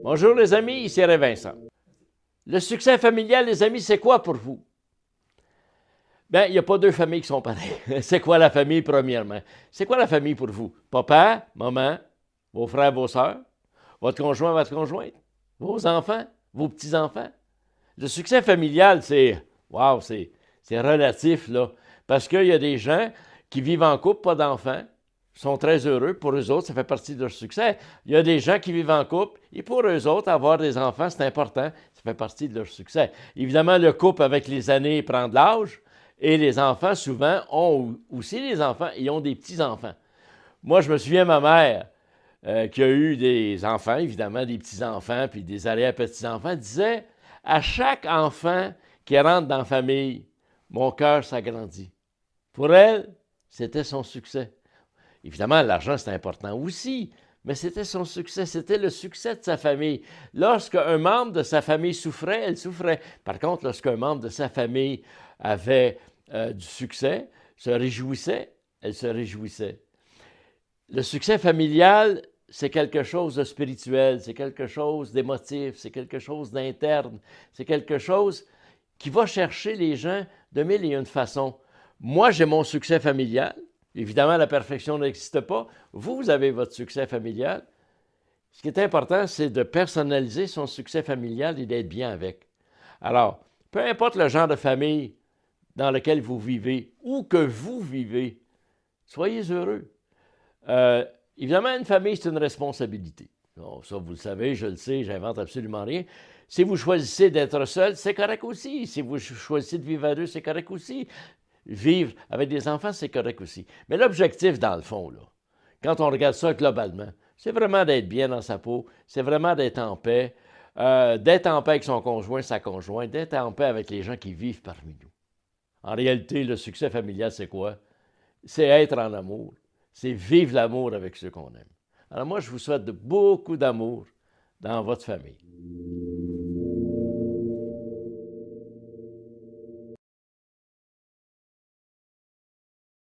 Bonjour les amis, ici Alain Vincent. Le succès familial, les amis, c'est quoi pour vous? Bien, il n'y a pas deux familles qui sont pareilles. C'est quoi la famille, premièrement? C'est quoi la famille pour vous? Papa, maman, vos frères, vos sœurs, votre conjoint, votre conjointe, vos enfants, vos petits-enfants. Le succès familial, wow, c'est relatif, là. Parce qu'il y a des gens qui vivent en couple, pas d'enfants, sont très heureux. Pour eux autres, ça fait partie de leur succès. Il y a des gens qui vivent en couple, et pour eux autres, avoir des enfants, c'est important. Ça fait partie de leur succès. Évidemment, le couple, avec les années, prend de l'âge, et les enfants, souvent, ont aussi des enfants, et ont des petits-enfants. Moi, je me souviens, ma mère, qui a eu des enfants, évidemment, des petits-enfants, puis des arrière-petits-enfants, disait, à chaque enfant qui rentre dans la famille, mon cœur s'agrandit. Pour elle, c'était son succès. Évidemment, l'argent, c'est important aussi, mais c'était son succès, c'était le succès de sa famille. Lorsqu'un membre de sa famille souffrait, elle souffrait. Par contre, lorsqu'un membre de sa famille avait du succès, se réjouissait, elle se réjouissait. Le succès familial, c'est quelque chose de spirituel, c'est quelque chose d'émotif, c'est quelque chose d'interne, c'est quelque chose qui va chercher les gens de mille et une façons. Moi, j'ai mon succès familial. Évidemment, la perfection n'existe pas. Vous avez votre succès familial. Ce qui est important, c'est de personnaliser son succès familial et d'être bien avec. Alors, peu importe le genre de famille dans lequel vous vivez ou que vous vivez, soyez heureux. Évidemment, une famille, c'est une responsabilité. Bon, ça, vous le savez, je le sais, j'invente absolument rien. Si vous choisissez d'être seul, c'est correct aussi. Si vous choisissez de vivre à deux, c'est correct aussi. Vivre avec des enfants, c'est correct aussi. Mais l'objectif, dans le fond, là, quand on regarde ça globalement, c'est vraiment d'être bien dans sa peau, c'est vraiment d'être en paix avec son conjoint, sa conjointe, d'être en paix avec les gens qui vivent parmi nous. En réalité, le succès familial, c'est quoi? C'est être en amour. C'est vivre l'amour avec ceux qu'on aime. Alors moi, je vous souhaite beaucoup d'amour dans votre famille.